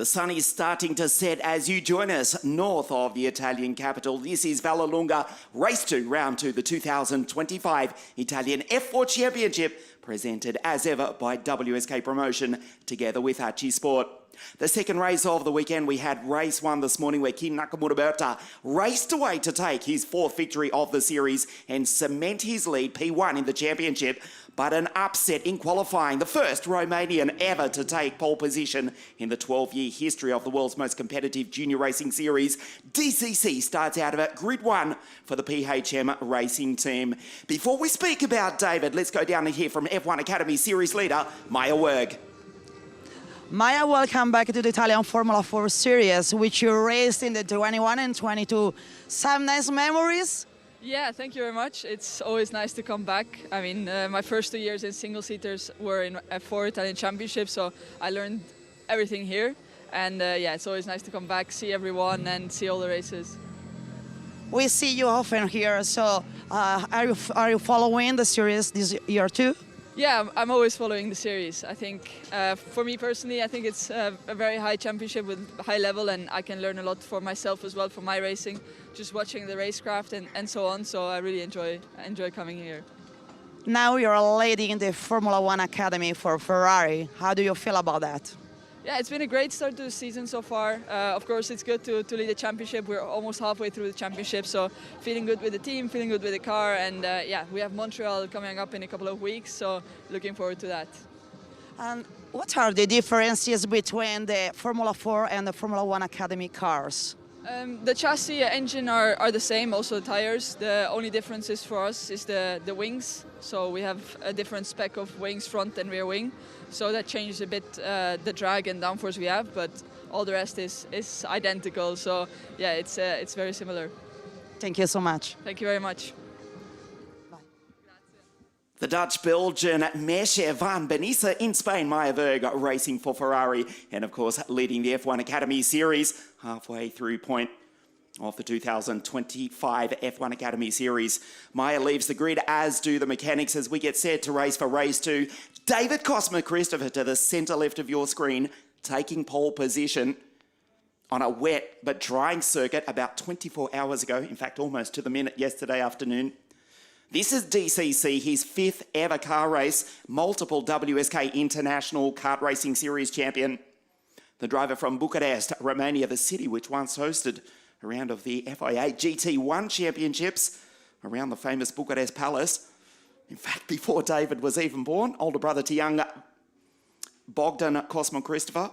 The sun is starting to set as you join us north of the Italian capital. This is Vallelunga, Race 2, Round 2, the 2025 Italian F.4 Championship, presented as ever by WSK Promotion, together with Hachi Sport. The second race of the weekend, we had race 1 this morning where Kin Nakamura raced away to take his 4th victory of the series and cement his lead P1 in the championship. But an upset in qualifying, the first Romanian ever to take pole position in the 12-year history of the world's most competitive junior racing series. DCC starts out of grid 1 for the PHM racing team. Before we speak about David, let's go down and hear from F1 Academy series leader Maya Werg. Maya, welcome back to the Italian Formula 4 series, which you raced in the 21 and 22. Some nice memories? Yeah, thank you very much. It's always nice to come back. I mean, my first 2 years in single-seaters were in F4 Italian Championship, so I learned everything here. And yeah, it's always nice to come back, see everyone and see all the races. We see you often here, so are you following the series this year too? Yeah, I'm always following the series. I think, for me personally, I think it's a very high championship with high level, and I can learn a lot for myself as well, for my racing, just watching the racecraft and so on. So I really enjoy coming here. Now you're leading the Formula 1 Academy for Ferrari. How do you feel about that? Yeah, it's been a great start to the season so far. Of course, it's good to lead the championship. We're almost halfway through the championship, so feeling good with the team, feeling good with the car, and yeah, we have Montreal coming up in a couple of weeks, so looking forward to that. And what are the differences between the Formula 4 and the Formula 1 Academy cars? The chassis engine are the same, also the tires. The only differences for us is the wings. So we have a different spec of wings, front and rear wing. So that changes a bit the drag and downforce we have, but all the rest is identical. So yeah, it's very similar. Thank you so much. Thank you very much. The Dutch-Belgian Meshe van Benissa in Spain, Maya Werg racing for Ferrari, and of course leading the F1 Academy series halfway through point of the 2025 F1 Academy series. Maya leaves the grid, as do the mechanics, as we get set to race for race 2. David Christopher to the centre left of your screen, taking pole position on a wet but drying circuit about 24 hours ago, in fact almost to the minute yesterday afternoon. This is DCC, his 5th ever car race, multiple WSK International Kart Racing Series champion. The driver from Bucharest, Romania, the city which once hosted a round of the FIA GT1 championships around the famous Bucharest Palace. In fact, before David was even born, older brother to young Bogdan Christopher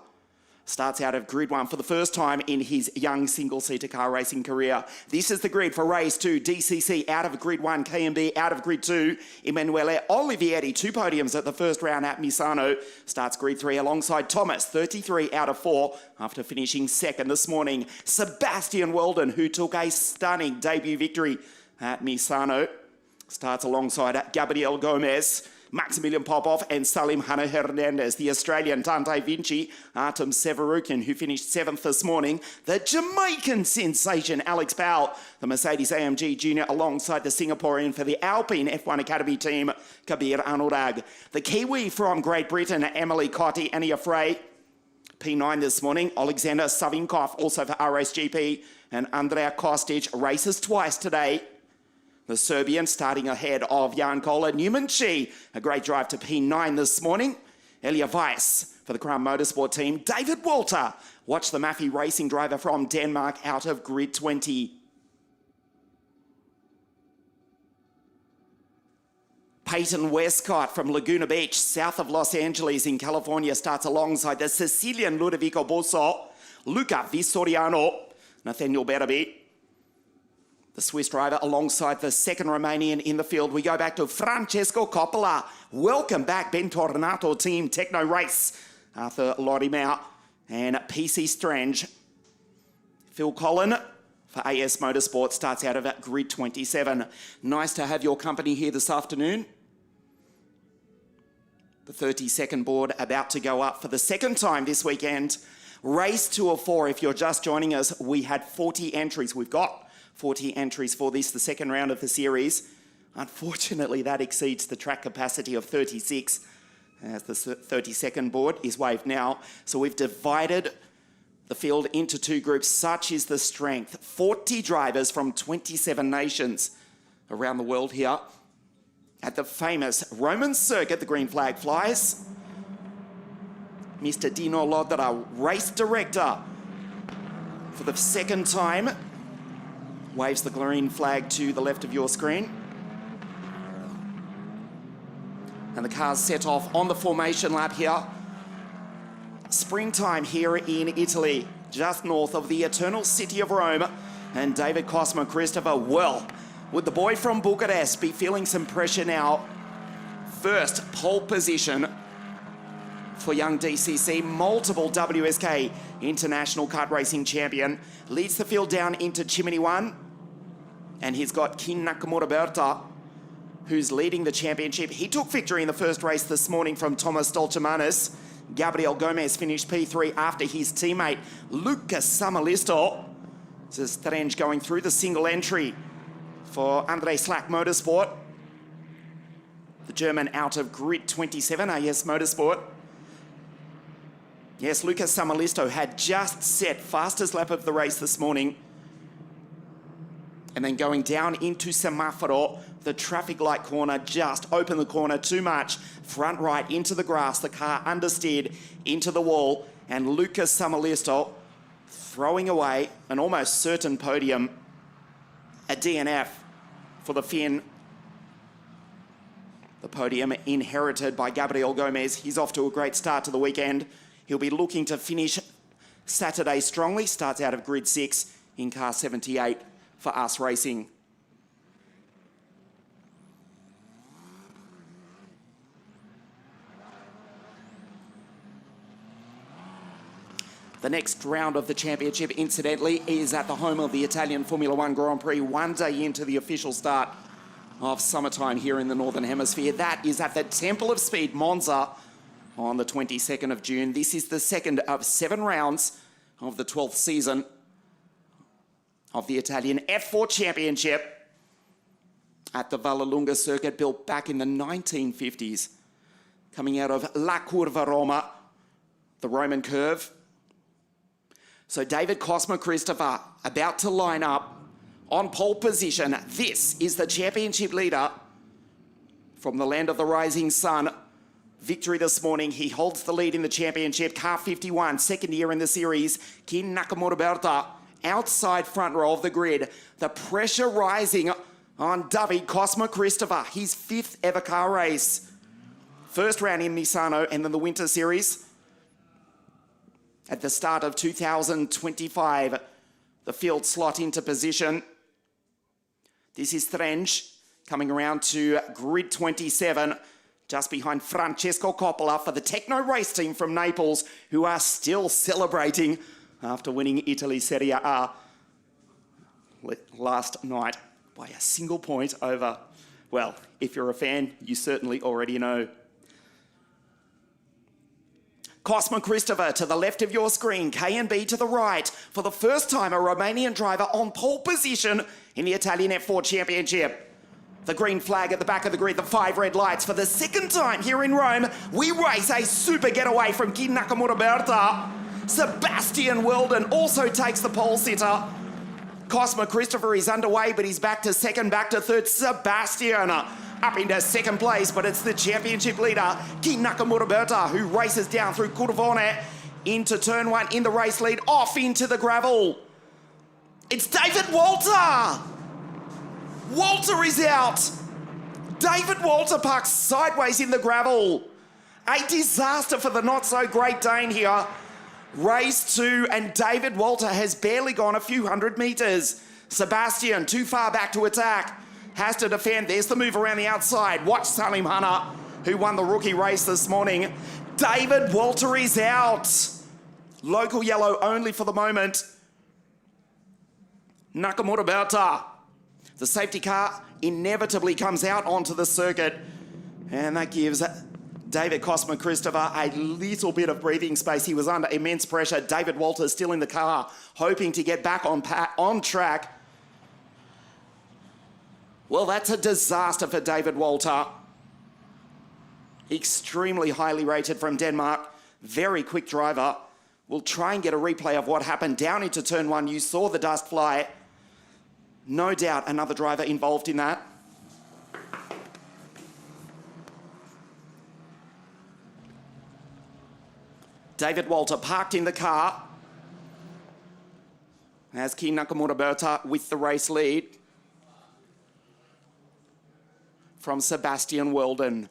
starts out of grid 1 for the first time in his young single-seater car racing career. This is the grid for race 2. DCC out of grid 1, KMB out of grid 2. Emanuele Olivieri, 2 podiums at the first round at Misano, starts grid 3 alongside Thomas, 33 out of 4 after finishing 2nd this morning. Sebastian Weldon, who took a stunning debut victory at Misano, starts alongside Gabriel Gomez, Maximilian Popov and Salim Hanna Hernandez. The Australian Dante Vinci, Artem Severukin, who finished 7th this morning. The Jamaican sensation Alex Powell, the Mercedes-AMG Junior, alongside the Singaporean for the Alpine F1 Academy team, Kabir Anurag. The Kiwi from Great Britain, Emily Cotti, Ania Frey, P9 this morning. Alexander Savinkov, also for RSGP, and Andrea Kostic races twice today. The Serbian starting ahead of Jan-Kola Newman-Chi. A great drive to P9 this morning. Elia Weiss for the Crown Motorsport team. David Walter, watch the Maffei Racing driver from Denmark out of grid 20. Peyton Westcott from Laguna Beach, south of Los Angeles in California, starts alongside the Sicilian Ludovico Bosso, Luca Vistoriano, Nathaniel Berrabi. The Swiss driver alongside the 2nd Romanian in the field. We go back to Francesco Coppola. Welcome back, Ben Tornato team, Techno Race, Arthur Lorimau and PC Strange. Phil Collin for AS Motorsport starts out of grid 27. Nice to have your company here this afternoon. The 30-second board about to go up for the 2nd time this weekend. Race 2 of 4, if you're just joining us, we had 40 entries. We've got 40 entries for this, the 2nd round of the series. Unfortunately, that exceeds the track capacity of 36 as the 30-second board is waved now. So we've divided the field into two groups. Such is the strength. 40 drivers from 27 nations around the world here at the famous Roman circuit. The green flag flies. Mr. Dino Lodra, race director for the second time, waves the green flag to the left of your screen. And the cars set off on the formation lap here. Springtime here in Italy, just north of the eternal city of Rome. And David Cosmo Christopher, well, would the boy from Bucharest be feeling some pressure now? First pole position for young DCC, multiple WSK International Kart Racing champion. Leads the field down into Chimney 1. And he's got Kin Nakamura Berta, who's leading the championship. He took victory in the first race this morning from Thomas Dolcemanis. Gabriel Gomez finished P3 after his teammate Lucas Samalisto. This is Strange going through the single entry for Andre Slack Motorsport. The German out of grid 27, AS Motorsport. Yes, Lucas Samalisto had just set fastest lap of the race this morning. And then going down into Semaforo, the traffic light corner, just opened the corner too much. Front right into the grass, the car understeered into the wall. And Lucas Samalisto throwing away an almost certain podium, a DNF for the Finn. The podium inherited by Gabriel Gomez. He's off to a great start to the weekend. He'll be looking to finish Saturday strongly. Starts out of grid 6 in car 78 for Us Racing. The next round of the championship, incidentally, is at the home of the Italian Formula One Grand Prix, one day into the official start of summertime here in the Northern Hemisphere. That is at the Temple of Speed, Monza, on the 22nd of June. This is the second of 7 rounds of the 12th season of the Italian F.4 Championship at the Vallelunga circuit, built back in the 1950s. Coming out of La Curva Roma, the Roman curve. So David Cosmo Christopher about to line up on pole position. This is the championship leader from the land of the rising sun. Victory this morning. He holds the lead in the championship. Car 51, second year in the series. Kin Nakamura Berta, outside front row of the grid. The pressure rising on David Cosmo Christopher, his 5th ever car race. First round in Misano and then the Winter Series. At the start of 2025, the field slot into position. This is Trench coming around to grid 27, just behind Francesco Coppola for the Techno race team from Naples, who are still celebrating after winning Italy Serie A last night by a single point over, well, if you're a fan, you certainly already know. Cosmo Christopher to the left of your screen, K and B to the right. For the first time, a Romanian driver on pole position in the Italian F.4 Championship. The green flag at the back of the grid, the 5 red lights. For the second time here in Rome, we race a super getaway from Kin Nakamura Berta. Sebastian Weldon also takes the pole sitter. Cosmo Christopher is underway, but he's back to second, back to third. Sebastian up into second place, but it's the championship leader, Kin Nakamura Berta, who races down through Curvone into turn 1 in the race lead, off into the gravel. It's David Walter. Walter is out. David Walter parks sideways in the gravel. A disaster for the not-so-great Dane here. Race 2, and David Walter has barely gone a few hundred metres. Sebastian, too far back to attack. Has to defend. There's the move around the outside. Watch Salim Hanna, who won the rookie race this morning. David Walter is out. Local yellow only for the moment. Nakamura Berta. The safety car inevitably comes out onto the circuit, and that gives David Cosmo Christopher a little bit of breathing space. He was under immense pressure. David Walter still in the car, hoping to get back on track. Well, that's a disaster for David Walter. Extremely highly rated from Denmark. Very quick driver. We'll try and get a replay of what happened down into turn one. You saw the dust fly. No doubt another driver involved in that. David Walter parked in the car as Ki Nakamura-Berta with the race lead from Sebastian Weldon.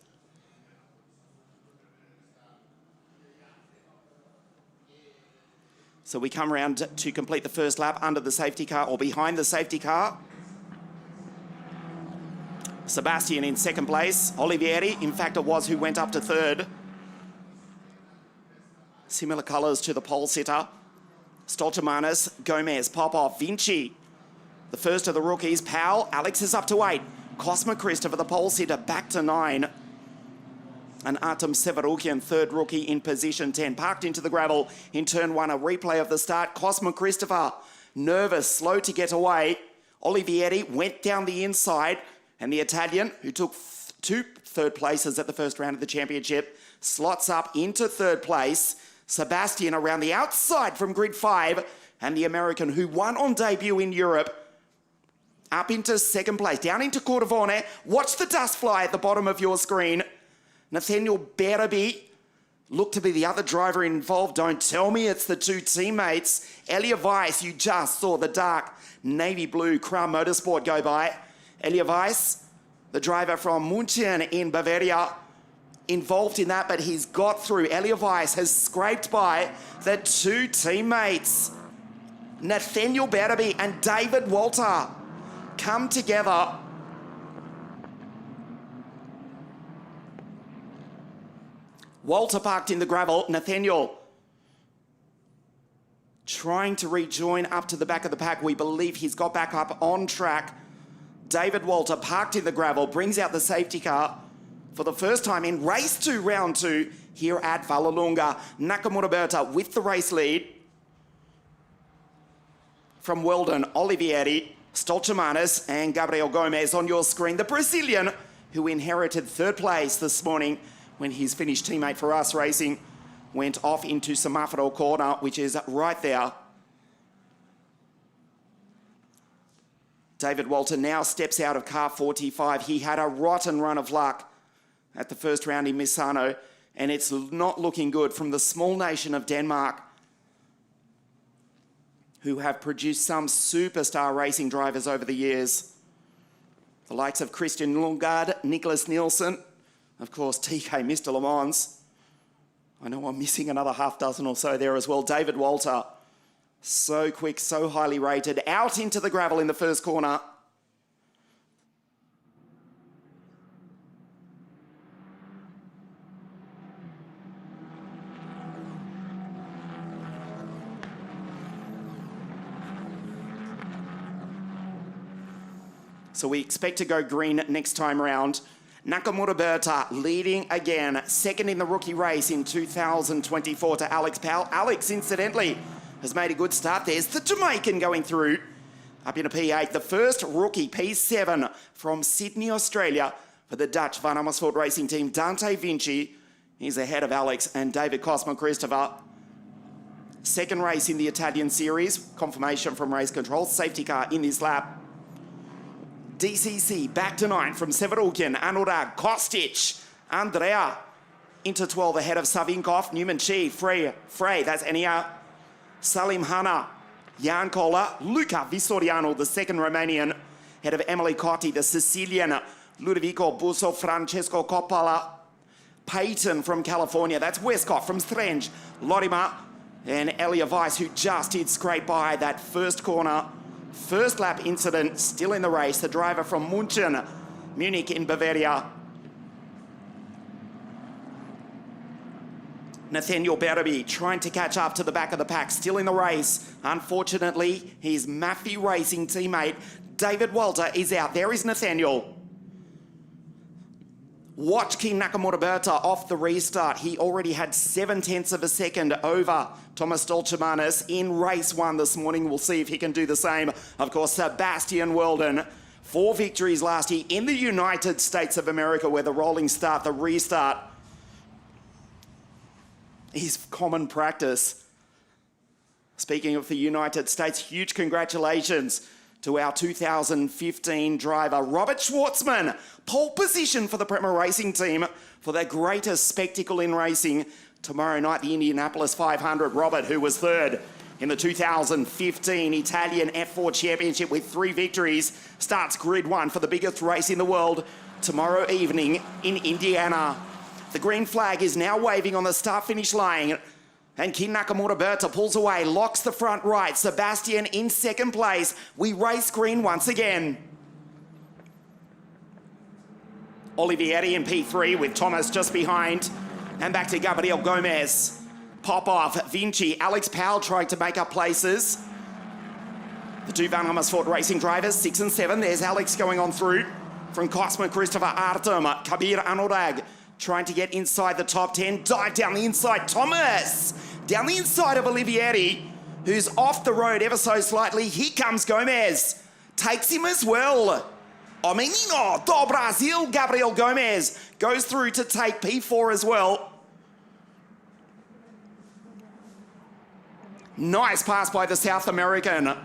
So we come around to complete the first lap under the safety car or behind the safety car. Sebastian in second place. Olivieri, in fact, it was who went up to third. Similar colours to the pole sitter. Stoltemanis, Gomez, Popov, Vinci. The first of the rookies. Powell, Alex is up to 8. Cosma Christopher, the pole sitter, back to 9. And Artem Severukian, third rookie in position 10. Parked into the gravel in turn one. A replay of the start. Cosma Christopher, nervous, slow to get away. Olivieri went down the inside. And the Italian, who took 2 third places at the first round of the championship, slots up into third place. Sebastian around the outside from grid 5. And the American, who won on debut in Europe, up into second place. Down into Cordovone. Watch the dust fly at the bottom of your screen. Nathaniel Berraby looked to be the other driver involved. Don't tell me it's the 2 teammates. Elia Weiss, you just saw the dark navy blue Kram Motorsport go by. Elia Weiss, the driver from München in Bavaria, involved in that, but he's got through. Elia Weiss has scraped by the 2 teammates. Nathaniel Berraby and David Walter come together. Walter parked in the gravel. Nathaniel trying to rejoin up to the back of the pack. We believe he's got back up on track. David Walter parked in the gravel, brings out the safety car for the first time in race 2, round 2 here at Vallelunga. Nakamura-Berta with the race lead. From Weldon, Olivieri, Stoltemanis and Gabriel Gomez on your screen. The Brazilian who inherited third place this morning when his Finnish teammate for us racing went off into Semaforo corner, which is right there. David Walter now steps out of car 45. He had a rotten run of luck at the first round in Misano, and it's not looking good from the small nation of Denmark, who have produced some superstar racing drivers over the years. The likes of Christian Lundgaard, Nicholas Nielsen, of course, TK Mr. Le Mans. I know I'm missing another half dozen or so there as well. David Walter, so quick, so highly rated, out into the gravel in the first corner. So we expect to go green next time round. Nakamura-Berta leading again, second in the rookie race in 2024 to Alex Powell. Alex, incidentally, has made a good start. There's the Jamaican going through up in a P8. The first rookie, P7 from Sydney, Australia for the Dutch Van Amersfoort racing team. Dante Vinci, he's ahead of Alex and David Cosma Christopher. Second race in the Italian series, confirmation from race control, safety car in this lap. DCC back to 9 from Severukian, Anurag, Kostic, Andrea into 12 ahead of Savinkov, Newman Chi, Frey, that's Enia, Salim Hanna, Jan Koller, Luca Vistoriano, the second Romanian, ahead of Emily Cotti, the Sicilian, Ludovico Busso, Francesco Coppola, Peyton from California, that's Westcott from Strange, Lorimer, and Elia Weiss, who just did scrape by that first corner. First lap incident, still in the race. The driver from München, Munich in Bavaria. Nathaniel Berraby trying to catch up to the back of the pack, still in the race. Unfortunately, his Maffei Racing teammate, David Walter, is out. There is Nathaniel. Watch King Nakamura-Berta off the restart. He already had 0.7 of a second over Thomas Stoltemanis in race 1 this morning. We'll see if he can do the same. Of course, Sebastian Weldon, 4 victories last year in the United States of America, where the rolling start, the restart, is common practice. Speaking of the United States, huge congratulations to our 2015 driver, Robert Schwartzman. Pole position for the Prema Racing team for their greatest spectacle in racing tomorrow night, the Indianapolis 500. Robert, who was third in the 2015 Italian F.4 Championship with 3 victories, starts grid 1 for the biggest race in the world tomorrow evening in Indiana. The green flag is now waving on the start-finish line, and Kin Nakamura Berta pulls away, locks the front right. Sebastian in second place. We race green once again. Olivieri in P3 with Thomas just behind. And back to Gabriel Gomez. Pop off, Vinci, Alex Powell trying to make up places. The two Van Amersfoort racing drivers, 6 and 7. There's Alex going on through. From Cosma, Christopher Artem, Kabir Anurag trying to get inside the top 10. Dive down the inside, Thomas! Down the inside of Olivieri, who's off the road ever so slightly. Here comes Gomez. Takes him as well. O menino do Brasil, Gabriel Gomez goes through to take P4 as well. Nice pass by the South American.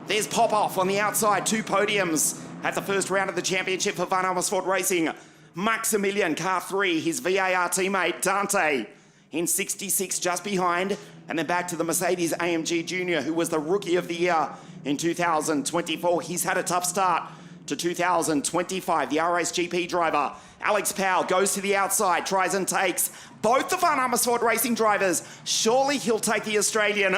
There's Popoff on the outside, 2 podiums at the first round of the championship for Van Amersfoort Racing. Maximilian, car 3, his VAR teammate, Dante, in 66 just behind. And then back to the Mercedes AMG Junior, who was the Rookie of the Year in 2024. He's had a tough start to 2025. The RSGP driver, Alex Powell, goes to the outside, tries and takes both the Van Amersfoort Racing drivers. Surely he'll take the Australian.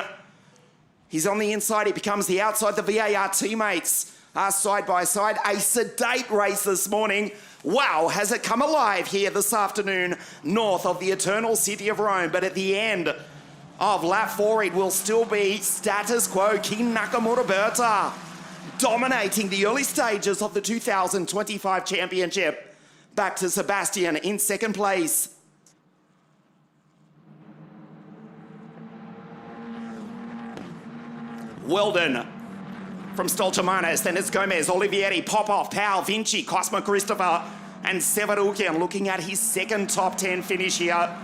He's on the inside, he becomes the outside. The VAR teammates are side by side. A sedate race this morning. Wow, has it come alive here this afternoon north of the eternal city of Rome. But at the end of lap 4, it will still be status quo. Kin Nakamura Berta dominating the early stages of the 2025 championship. Back to Sebastian in second place. Weldon from Stolchamanis, then it's Gomez, Olivieri, Popoff, Powell, Vinci, Cosmo Christopher, and Severukian looking at his second top 10 finish here.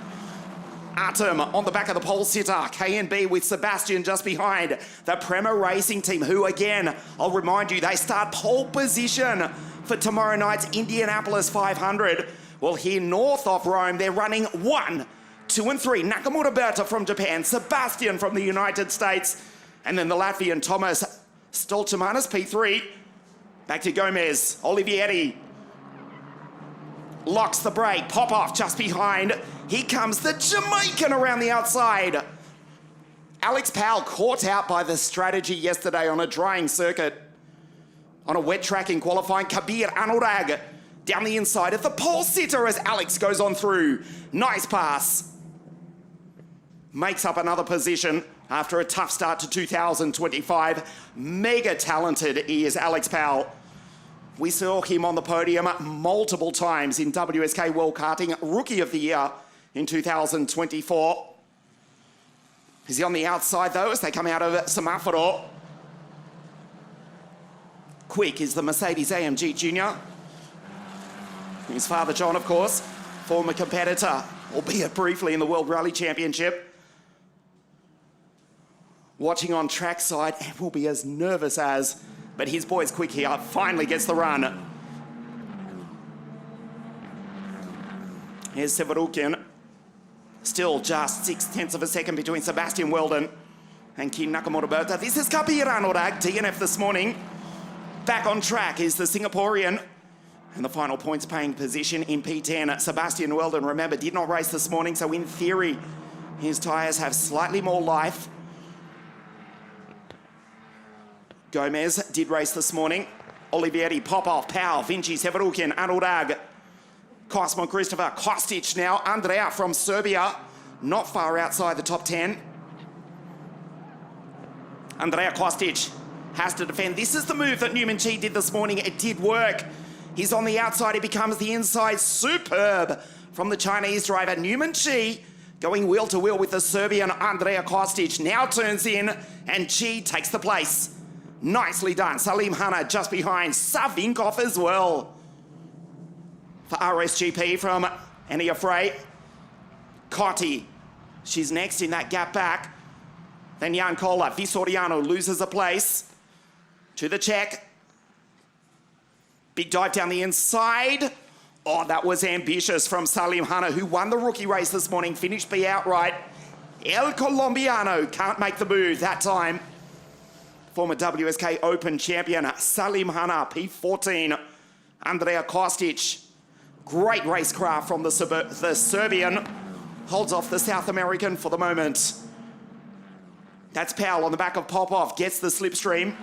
Artem on the back of the pole sitter, KNB with Sebastian just behind. The Prema Racing team, who again, I'll remind you, they start pole position for tomorrow night's Indianapolis 500. Well, here north of Rome, they're running 1, 2 and 3. Nakamura Berta from Japan, Sebastian from the United States, and then the Latvian Thomas Stolchamanis, P3. Back to Gomez, Olivieri. Locks the brake, Popoff just behind. Here comes the Jamaican around the outside. Alex Powell caught out by the strategy yesterday on a drying circuit. On a wet track in qualifying, Kabir Anurag down the inside of the pole sitter as Alex goes on through. Nice pass. Makes up another position after a tough start to 2025. Mega talented he is, Alex Powell. We saw him on the podium multiple times in WSK World Karting, Rookie of the Year in 2024. Is he on the outside though as they come out of Semaforo? Quick is the Mercedes AMG Junior. His father John, of course, former competitor, albeit briefly in the World Rally Championship. Watching on trackside and will be as nervous as, but his boy's quick here, finally gets the run. Here's Severukian. Still just 0.6 of a second between Sebastian Weldon and Kin Nakamura Berta. This is Kabir Anurag, DNF this morning. Back on track is the Singaporean. And the final points paying position in P10. Sebastian Weldon, remember, did not race this morning, so in theory, his tyres have slightly more life. Gomez did race this morning. Olivieri, Popoff, Powell, Vinci, Severukian, Anurag, Cosmo Christopher, Kostic now, Andrea from Serbia, not far outside the top 10. Andrea Kostic has to defend. This is the move that Newman Chi did this morning. It did work. He's on the outside, he becomes the inside. Superb from the Chinese driver. Newman Chi going wheel to wheel with the Serbian Andrea Kostic. Now turns in and Chi takes the place. Nicely done. Salim Hanna just behind. Savinkov as well. For RSGP from Enia Frey. Cotti. She's next in that gap back. Then Jankola, Visoriano loses a place to the check. Big dive down the inside. Oh, that was ambitious from Salim Hanna, who won the rookie race this morning, finished B outright. El Colombiano can't make the move that time. Former WSK Open champion Salim Hanna, P14. Andrea Kostic, great racecraft from the Serbian. Holds off the South American for the moment. That's Powell on the back of Popov, gets the slipstream.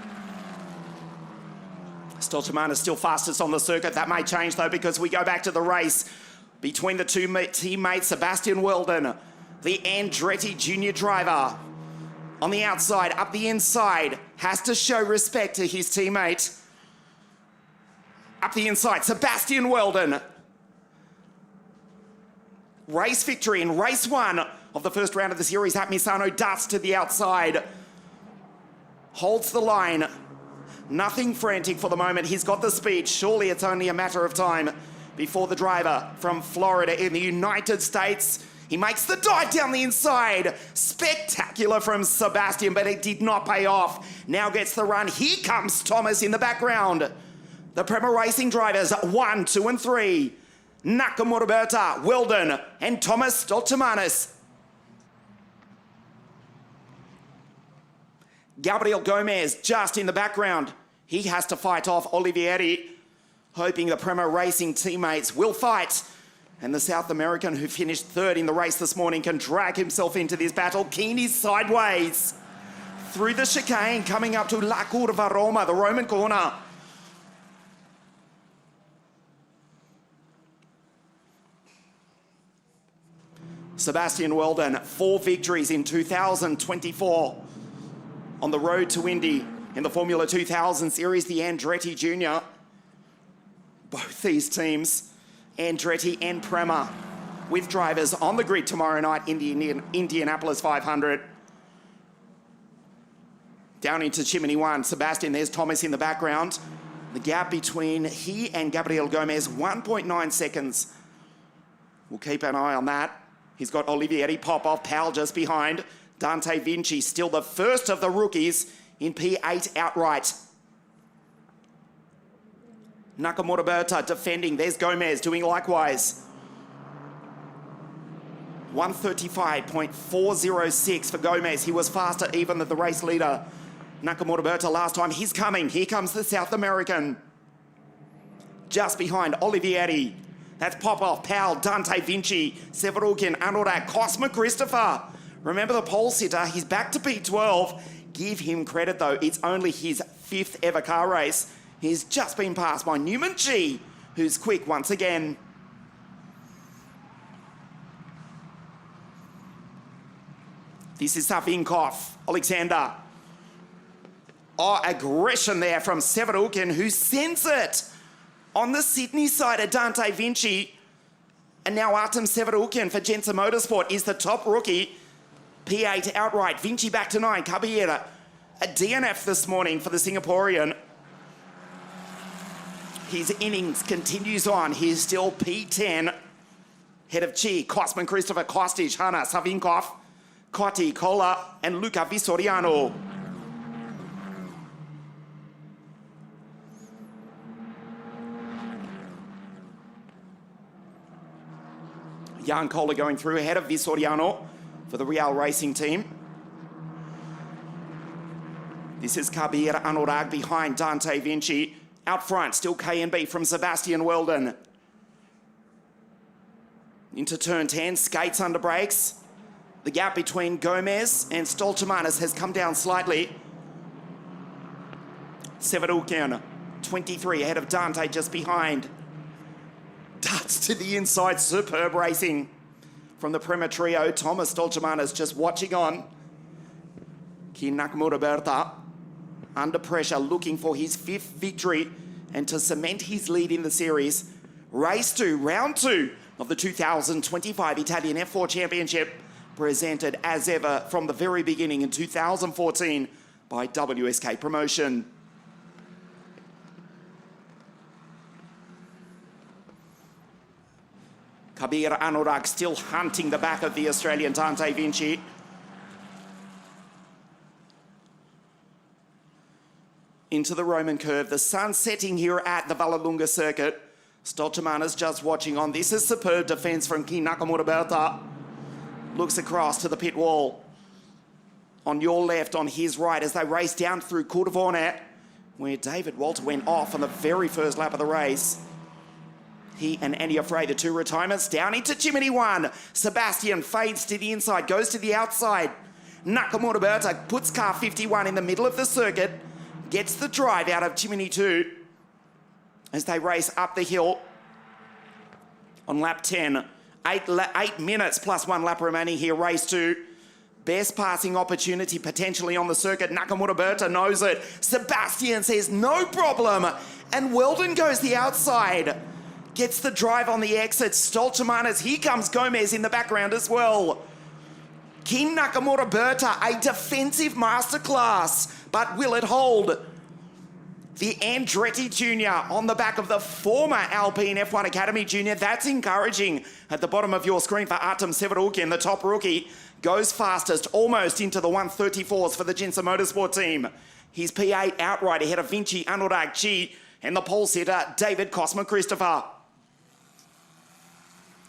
Stoltemana's still fastest on the circuit. That may change though, because we go back to the race between the two teammates, Sebastian Weldon, the Andretti junior driver. On the outside, up the inside, has to show respect to his teammate. Up the inside, Sebastian Weldon. Race victory in race 1 of the first round of the series at Misano. Darts to the outside. Holds the line. Nothing frantic for the moment. He's got the speed. Surely it's only a matter of time before the driver from Florida in the United States. He makes the dive down the inside. Spectacular from Sebastian, but it did not pay off. Now gets the run. Here comes Thomas in the background. The Prema Racing drivers, 1, 2 and 3. Nakamura Berta, Weldon and Thomas Stoltemanis. Gabriel Gomez just in the background. He has to fight off Olivieri, hoping the Prema Racing teammates will fight. And the South American, who finished 3rd in the race this morning, can drag himself into this battle. Keen is sideways through the chicane, coming up to La Curva Roma, the Roman corner. Sebastian Weldon, 4 victories in 2024 on the road to Indy in the Formula 2000 series, the Andretti Junior. Both these teams, Andretti and Prema, with drivers on the grid tomorrow night in the Indianapolis 500. Down into Chimney 1, Sebastian, there's Thomas in the background. The gap between he and Gabriel Gomez, 1.9 seconds. We'll keep an eye on that. He's got Olivieri, Popov, Powell just behind. Dante Vinci, still the first of the rookies in P8 outright. Nakamura Berta defending. There's Gomez doing likewise. 135.406 for Gomez. He was faster even than the race leader, Nakamura Berta, last time. He's coming. Here comes the South American. Just behind Olivieri. That's Popov, Powell, Dante Vinci, Severukin, Anurag, Cosma Christopher. Remember the pole sitter, he's back to P12. Give him credit though, it's only his 5th ever car race. He's just been passed by Newman G, who's quick once again. This is Savinkov, Alexander. Oh, aggression there from Severukin, who sends it. On the Sydney side of Dante Vinci, and now Artem Severukin for Jensen Motorsport is the top rookie. P8 outright, Vinci back to 9, Caballera, a DNF this morning for the Singaporean. His innings continues on, he's still P10. Head of Chi, Kosman, Christopher, Kostic, Hanna, Savinkov, Cotti, Kola, and Luca Visoriano. Jan Kohler going through ahead of Visoriano for the Real Racing team. This is Kabir Anurag behind Dante Vinci. Out front, still KNB from Sebastian Weldon. Into turn 10, skates under brakes. The gap between Gomez and Stoltemanis has come down slightly. Severukin, 23 ahead of Dante just behind. Darts to the inside, superb racing from the Prema trio. Thomas Stoltemanis just watching on. Kin Nakamura Berta under pressure, looking for his 5th victory and to cement his lead in the series. Race 2, round 2 of the 2025 Italian F.4 Championship, presented as ever from the very beginning in 2014 by WSK Promotion. Kabir Anurag still hunting the back of the Australian Dante Vinci. into the Roman curve. The sun setting here at the Vallelunga circuit. Stolcemana's just watching on. This is superb defence from King Nakamura Berta. Looks across to the pit wall. On your left, on his right, as they race down through Courtevornet, where David Walter went off on the very first lap of the race. He and Andy Afray, the two retirements, down into Chimney 1. Sebastian fades to the inside, goes to the outside. Nakamura Berta puts car 51 in the middle of the circuit, gets the drive out of Chimney 2 as they race up the hill on lap 10. 8 minutes plus 1 lap remaining here, race 2. Best passing opportunity potentially on the circuit. Nakamura Berta knows it. Sebastian says no problem. And Weldon goes the outside. Gets the drive on the exit. Stolcemana's. Here comes Gomez in the background as well. King Nakamura Berta, a defensive masterclass. But will it hold? The Andretti Junior on the back of the former Alpine F1 Academy Junior. That's encouraging. At the bottom of your screen for Artem Severukin, the top rookie, goes fastest, almost into the 134s for the Jinsa Motorsport team. He's P8 outright ahead of Vinci Anurag Chi and the pole sitter, David Cosma Christopher.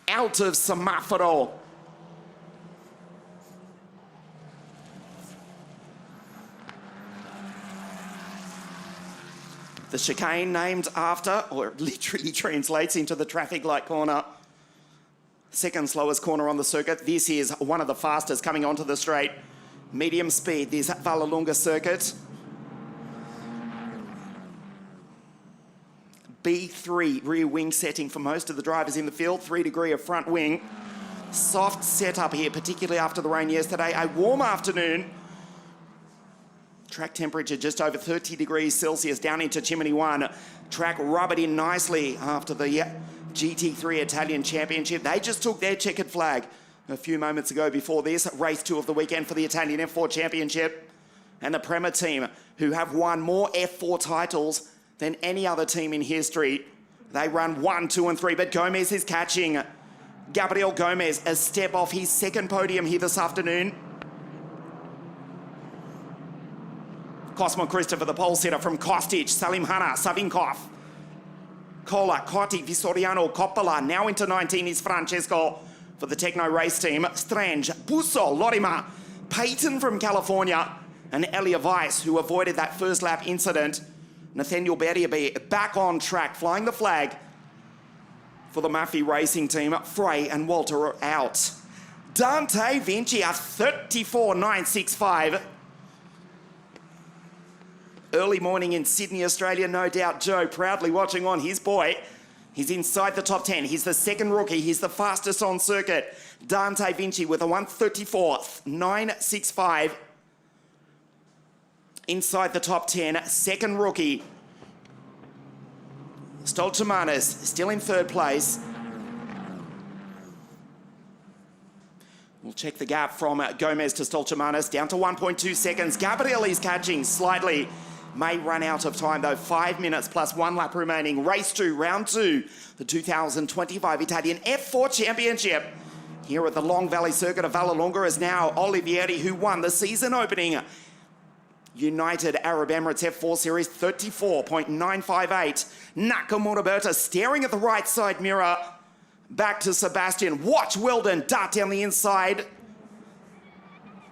Out of Semaforo. The chicane named after, or it literally translates into the traffic light corner. Second slowest corner on the circuit. This is one of the fastest coming onto the straight. Medium speed, this Vallelunga circuit. B3 rear wing setting for most of the drivers in the field. 3 degree of front wing. Soft setup here, particularly after the rain yesterday. A warm afternoon. Track temperature just over 30 degrees Celsius down into Chimney 1. Track rubbered in nicely after the GT3 Italian Championship. They just took their checkered flag a few moments ago before this. Race 2 of the weekend for the Italian F.4 Championship. And the Prema team, who have won more F4 titles than any other team in history. They run 1, 2 and 3, but Gomez is catching. Gabriel Gomez, a step off his second podium here this afternoon. Cosmo Christopher, the pole sitter from Kostic, Salim Hanna, Savinkov. Cola, Cotti, Visoriano, Coppola. Now into 19 is Francesco for the Techno race team. Strange, Busso, Lorima, Peyton from California, and Elia Weiss, who avoided that first lap incident. Nathaniel Berriabe back on track, flying the flag for the Murphy racing team. Frey and Walter are out. Dante Vinci, a 34.965. Early morning in Sydney, Australia, no doubt. Joe proudly watching on his boy. He's inside the top 10. He's the second rookie. He's the fastest on circuit. Dante Vinci with a 1:34.965. Inside the top 10, second rookie. Stolcemana's still in third place. We'll check the gap from Gomez to Stolcemana's down to 1.2 seconds. Gabriel is catching slightly. May run out of time though. 5 minutes plus 1 lap remaining. Race 2, round 2. The 2025 Italian F4 Championship. Here at the Long Valley Circuit of Vallelunga is now Olivieri, who won the season opening United Arab Emirates F4 Series 34.958. Nakamura Berta staring at the right side mirror. Back to Sebastian. Watch Weldon dart down the inside.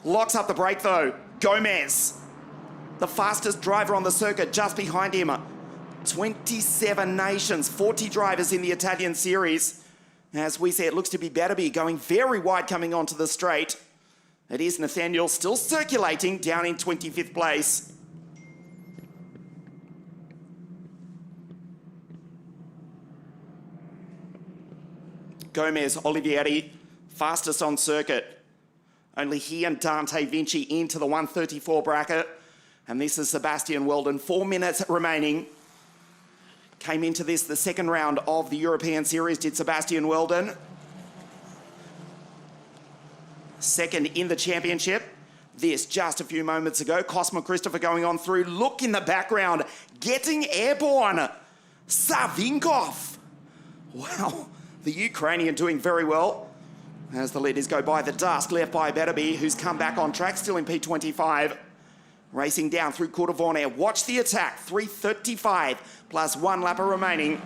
Locks up the brake though. Gomez, the fastest driver on the circuit, just behind him. 27 nations, 40 drivers in the Italian series. As we say, it looks to be Berriabe going very wide coming onto the straight. It is Nathaniel still circulating down in 25th place. Gomez, Olivieri, fastest on circuit. Only he and Dante Vinci into the 134 bracket. And this is Sebastian Weldon. 4 minutes remaining. Came into this the second round of the European Series, did Sebastian Weldon. Second in the championship. This just a few moments ago. Cosmo Christopher going on through. Look in the background. Getting airborne. Savinkov. Wow. The Ukrainian doing very well. As the leaders go by the dust, left by Berriabe, who's come back on track, still in P25. Racing down through Court of Honor. Watch the attack. 3:35 plus 1 lapper remaining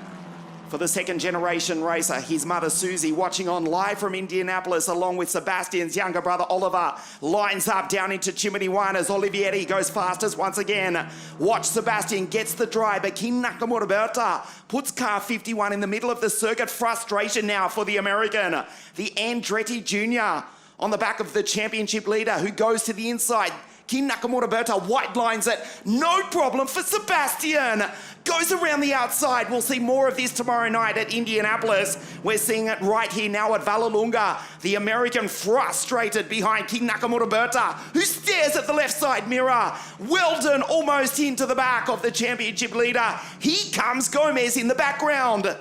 for the second generation racer. His mother Susie watching on live from Indianapolis along with Sebastian's younger brother Oliver. Lines up down into Chimney 1 as Olivieri goes fastest once again. Watch Sebastian gets the drive, but King Nakamura Berta puts car 51 in the middle of the circuit. Frustration now for the American. The Andretti Jr. on the back of the championship leader who goes to the inside. King Nakamura Berta white lines it. No problem for Sebastian. Goes around the outside. We'll see more of this tomorrow night at Indianapolis. We're seeing it right here now at Vallelunga. The American frustrated behind King Nakamura Berta, who stares at the left side mirror. Weldon almost into the back of the championship leader. Here comes Gomez in the background.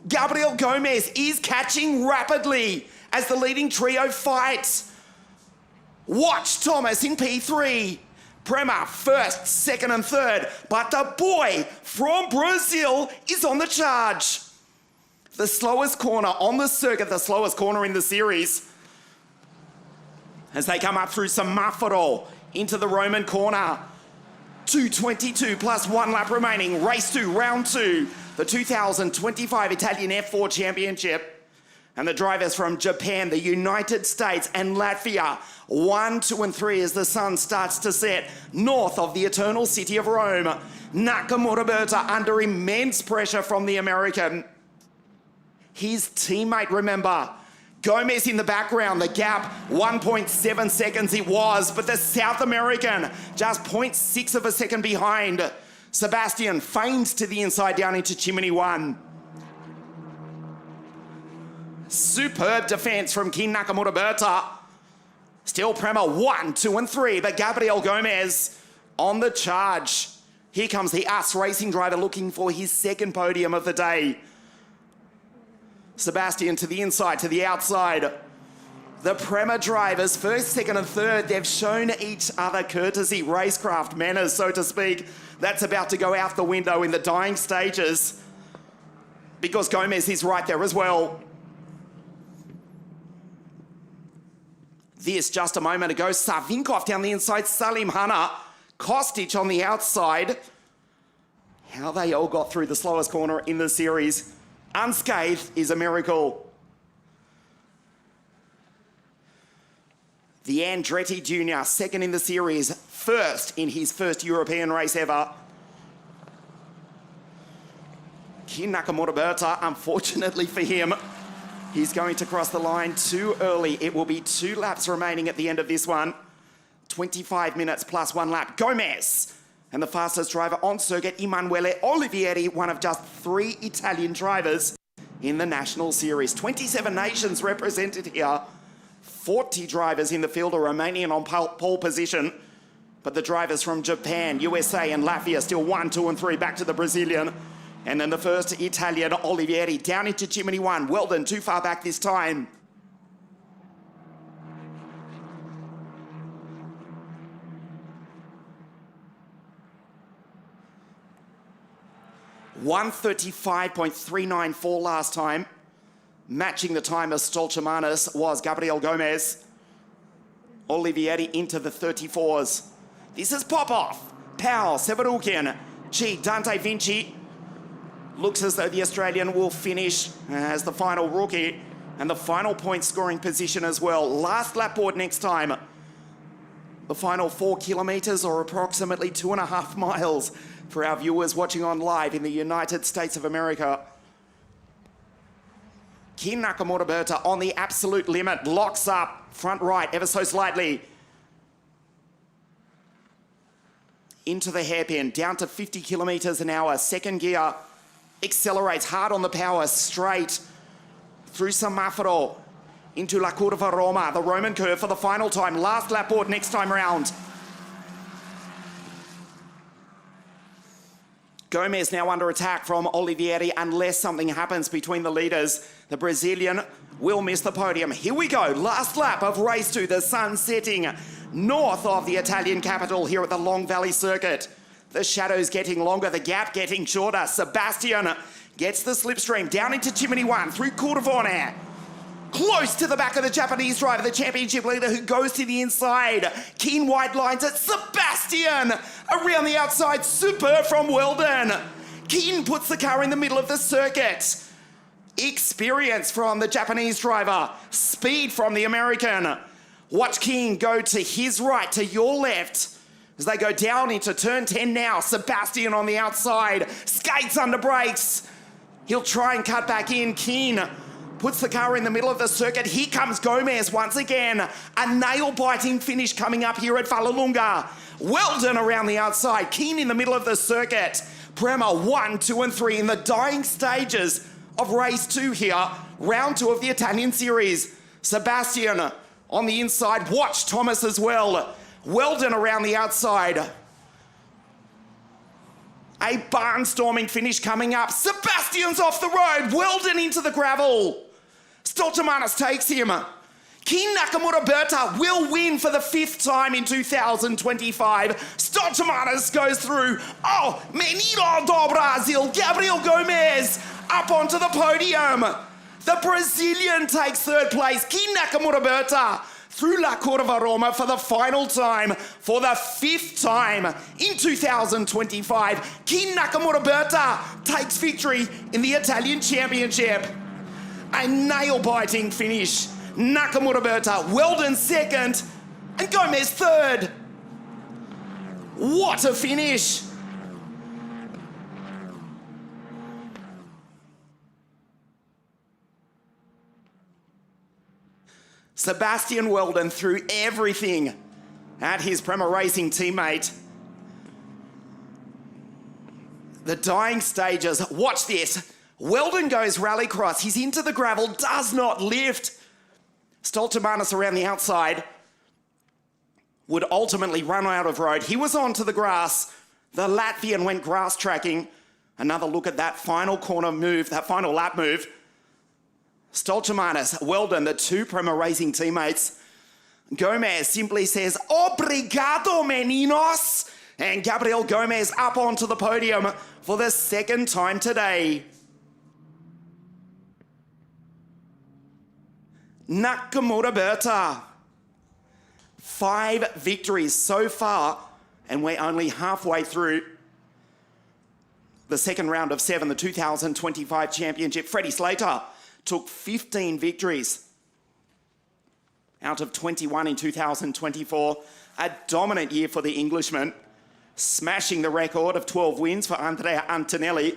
Gabriel Gomez is catching rapidly as the leading trio fights. Watch Thomas in P3. Prema first, second and third. But the boy from Brazil is on the charge. The slowest corner on the circuit, the slowest corner in the series. As they come up through Semaforo into the Roman corner. 2:22 plus 1 lap remaining. Race 2, round 2. The 2025 Italian F.4 Championship. And the drivers from Japan, the United States and Latvia, 1, 2 and 3 as the sun starts to set north of the eternal city of Rome. Nakamura Berta under immense pressure from the American. His teammate, remember, Gomez in the background, the gap 1.7 seconds it was, but the South American just 0.6 of a second behind. Sebastian feigns to the inside down into Chimney 1. Superb defense from King Nakamura Berta. Still Prema 1, 2 and 3, but Gabriel Gomez on the charge. Here comes the US racing driver looking for his second podium of the day. Sebastian to the inside, to the outside. The Prema drivers, first, second and third, they've shown each other courtesy, racecraft manners, so to speak. That's about to go out the window in the dying stages because Gomez is right there as well. This just a moment ago, Savinkov down the inside, Salim Hanna, Kostic on the outside. How they all got through the slowest corner in the series, unscathed, is a miracle. The Andretti Jr., second in the series, first in his first European race ever. King Nakamura Berta, unfortunately for him, he's going to cross the line too early. It will be 2 laps remaining at the end of this one. 25 minutes plus 1 lap. Gomez and the fastest driver on circuit, Emanuele Olivieri, one of just 3 Italian drivers in the national series. 27 nations represented here. 40 drivers in the field are Romanian on pole position. But the drivers from Japan, USA and Latvia still 1, 2 and 3 back to the Brazilian. And then the first Italian, Olivieri, down into Chimney 1. Weldon too far back this time. (1:35.394) last time. Matching the time of Stolchamanis was Gabriel Gomez. Olivieri into the 34s. This is Popov, Powell, Severukin, Chi, Dante Vinci. Looks as though the Australian will finish as the final rookie and the final point scoring position as well. Last lap board next time. The final 4 kilometres or approximately 2.5 miles for our viewers watching on live in the United States of America. King Nakamura Berta on the absolute limit, locks up, front right ever so slightly. Into the hairpin, down to 50 kilometres an hour, second gear. Accelerates hard on the power, straight through Semaforo into La Curva Roma, the Roman curve for the final time. Last lap board next time round. Gomez now under attack from Olivieri unless something happens between the leaders. The Brazilian will miss the podium. Here we go, last lap of race 2, the sun setting north of the Italian capital here at the Long Valley Circuit. The shadows getting longer, the gap getting shorter. Sebastian gets the slipstream down into Chimney 1 through Court of Honor. Close to the back of the Japanese driver, the championship leader who goes to the inside. Keen wide lines at Sebastian. Around the outside, superb from Weldon. Keen puts the car in the middle of the circuit. Experience from the Japanese driver. Speed from the American. Watch Keen go to his right, to your left. As they go down into turn 10 now. Sebastian on the outside. Skates under brakes. He'll try and cut back in. Keen puts the car in the middle of the circuit. Here comes Gomez once again. A nail-biting finish coming up here at Vallelunga. Weldon around the outside. Keen in the middle of the circuit. Prema 1, 2 and 3 in the dying stages of race 2 here. Round 2 of the Italian series. Sebastian on the inside. Watch Thomas as well. Weldon around the outside. A barnstorming finish coming up. Sebastian's off the road. Weldon into the gravel. Stoltemanis takes him. Keen Nakamura Berta will win for the 5th time in 2025. Stoltemanis goes through. Oh, Menino do Brasil. Gabriel Gomez up onto the podium. The Brazilian takes 3rd place. Keen Nakamura Berta through La Curva Roma for the final time, for the 5th time in 2025. Keen Nakamura Berta takes victory in the Italian Championship. A nail-biting finish. Nakamura Berta, Weldon 2nd, and Gomez 3rd. What a finish. Sebastian Weldon threw everything at his Prema Racing teammate. The dying stages, watch this. Weldon goes rallycross, he's into the gravel, does not lift. Stoltemanis around the outside would ultimately run out of road. He was onto the grass. The Latvian went grass tracking. Another look at that final corner move, that final lap move. Stoltemanis, Weldon, the 2 Prema Racing teammates. Gomez simply says, "Obrigado, meninos." And Gabriel Gomez up onto the podium for the 2nd time today. Nakamura Berta. 5 victories so far, and we're only halfway through the 2nd round of 7, the 2025 championship. Freddie Slater took 15 victories out of 21 in 2024. A dominant year for the Englishman, smashing the record of 12 wins for Andrea Antonelli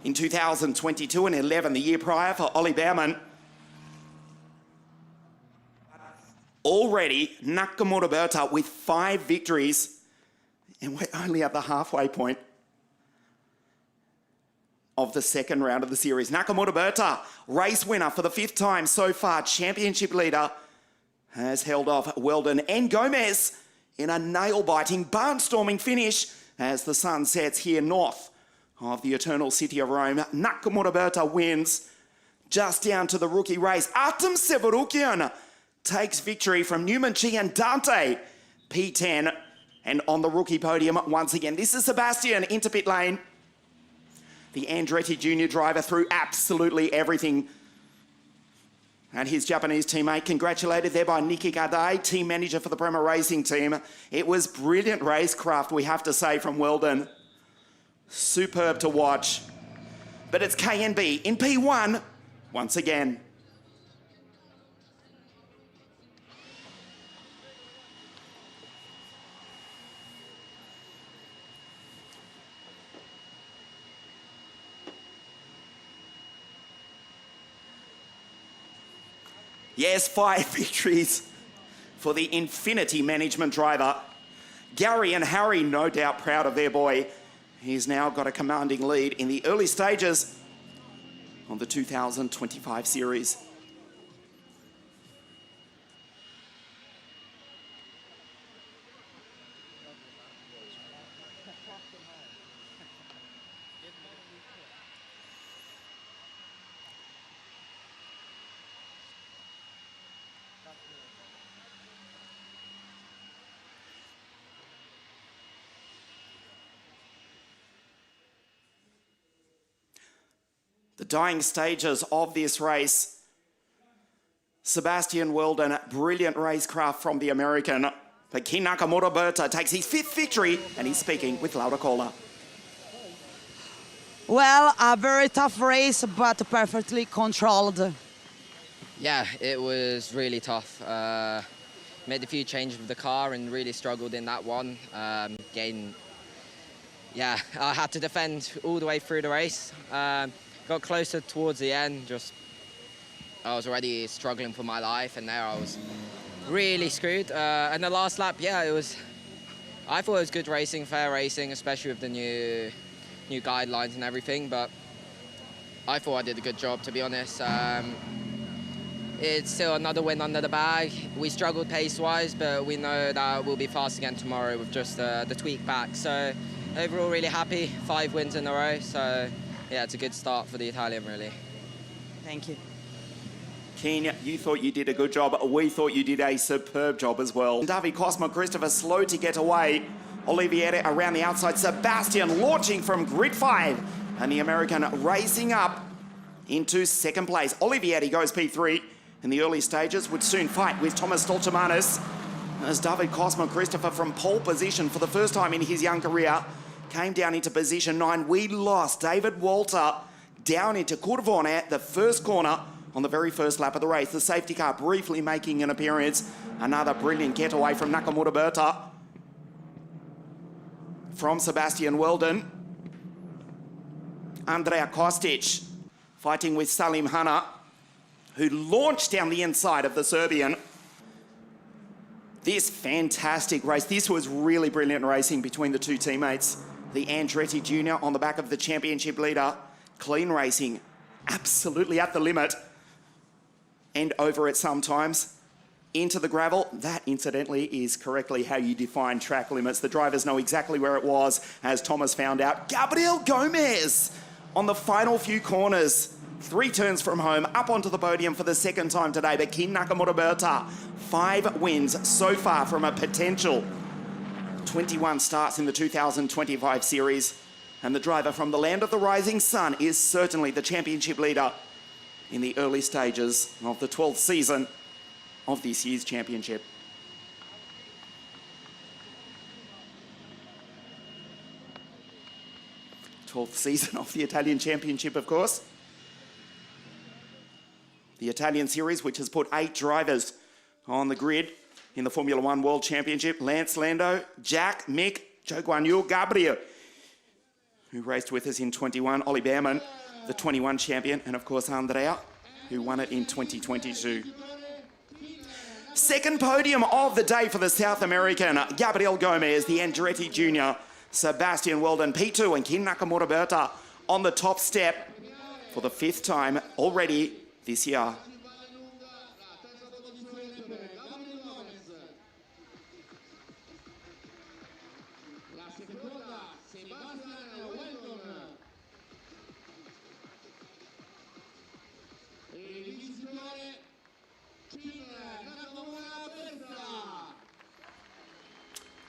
in 2022 and 11 the year prior for Ollie Behrman. Already, Nakamura Berta with 5 victories, and we're only at the halfway point of the 2nd round of the series. Nakamura Berta, race winner for the 5th time so far. Championship leader has held off Weldon and Gomez in a nail-biting, barnstorming finish as the sun sets here north of the eternal city of Rome. Nakamura Berta wins just down to the rookie race. Artem Severukian takes victory from Newman Chi and Dante, P10, and on the rookie podium once again. This is Sebastian into pit lane. The Andretti Junior driver threw absolutely everything and his Japanese teammate, congratulated there by Niki Gadai, team manager for the Prema Racing team. It was brilliant racecraft, we have to say, from Weldon. Superb to watch. But it's KNB in P1 once again. Yes, 5 victories for the Infinity Management driver. Gary and Harry, no doubt proud of their boy. He's now got a commanding lead in the early stages of the 2025 series. The dying stages of this race. Sebastian Weldon, brilliant racecraft from the American. But King Nakamura Berta takes his 5th victory, and he's speaking with Laura Kohler. Well, a very tough race, but perfectly controlled. Yeah, it was really tough. Made a few changes with the car and really struggled in that one. Yeah, I had to defend all the way through the race. Got closer towards the end, I was already struggling for my life, and there I was really screwed. And the last lap, yeah, I thought it was good racing, fair racing, especially with the new guidelines and everything, but I thought I did a good job, to be honest. It's still another win under the bag. We struggled pace-wise, but we know that we'll be fast again tomorrow with just the tweak back. So overall, really happy, 5 wins in a row. So yeah, it's a good start for the Italian, really. Thank you. Keen, you thought you did a good job. We thought you did a superb job as well. David Cosmo, Christopher slow to get away. Olivieri around the outside. Sebastian launching from grid 5. And the American racing up into 2nd place. Olivieri goes P3 in the early stages, would soon fight with Thomas Stoltemanis. As David Cosmo, Christopher from pole position for the first time in his young career, came down into position 9. We lost David Walter down into Curvone, the first corner on the very first lap of the race. The safety car briefly making an appearance. Another brilliant getaway from Nakamura Berta. From Sebastian Weldon. Andrea Kostic fighting with Salim Hanna, who launched down the inside of the Serbian. This fantastic race. This was really brilliant racing between the two teammates. The Andretti Jr. on the back of the championship leader. Clean racing, absolutely at the limit. And over it sometimes. Into the gravel. That, incidentally, is correctly how you define track limits. The drivers know exactly where it was, as Thomas found out. Gabriel Gomez on the final few corners. 3 turns from home, up onto the podium for the 2nd time today. But King Nakamura Berta, 5 wins so far from a potential 21 starts in the 2025 series. And the driver from the land of the rising sun is certainly the championship leader in the early stages of the 12th season of this year's championship. Twelfth season of the Italian Championship, of course. The Italian Series, which has put 8 drivers on the grid in the Formula One World Championship. Lance Lando, Jack, Mick, Joe Guan Yu, Gabriel, who raced with us in 21. Ollie Behrman, the 21 champion, and of course Andrea, who won it in 2022. 2nd podium of the day for the South American. Gabriel Gomez, the Andretti Jr., Sebastian Weldon, P2, and King Nakamura Berta on the top step for the 5th time already this year.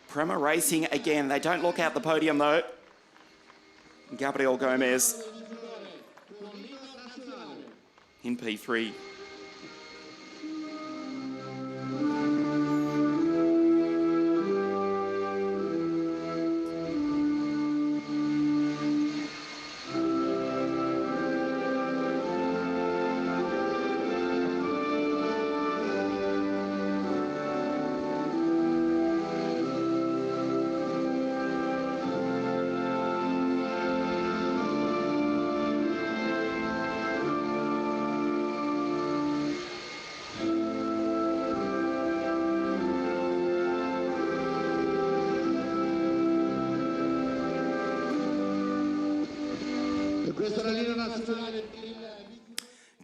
Prema racing again. They don't look out the podium though. Gabriel Gomez in P3.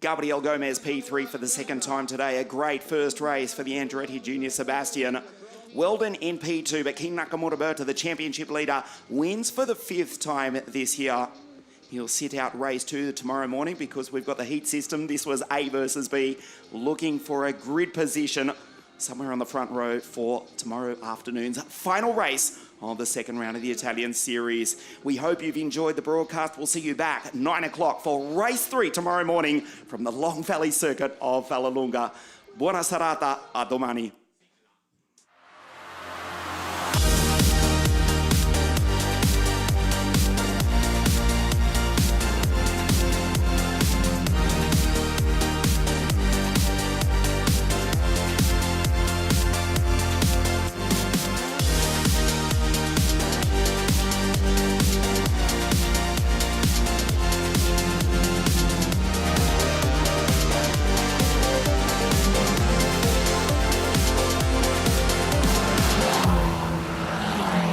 Gabriel Gomez P3 for the 2nd time today. A great first race for the Andretti Jr. Sebastian. Weldon in P2, but King Nakamura Berta, the championship leader, wins for the 5th time this year. He'll sit out race 2 tomorrow morning because we've got the heat system. This was A versus B, looking for a grid position somewhere on the front row for tomorrow afternoon's final race of the 2nd round of the Italian Series. We hope you've enjoyed the broadcast. We'll see you back at 9 o'clock for race 3 tomorrow morning from the Long Valley Circuit of Vallelunga. Buona serata, a domani.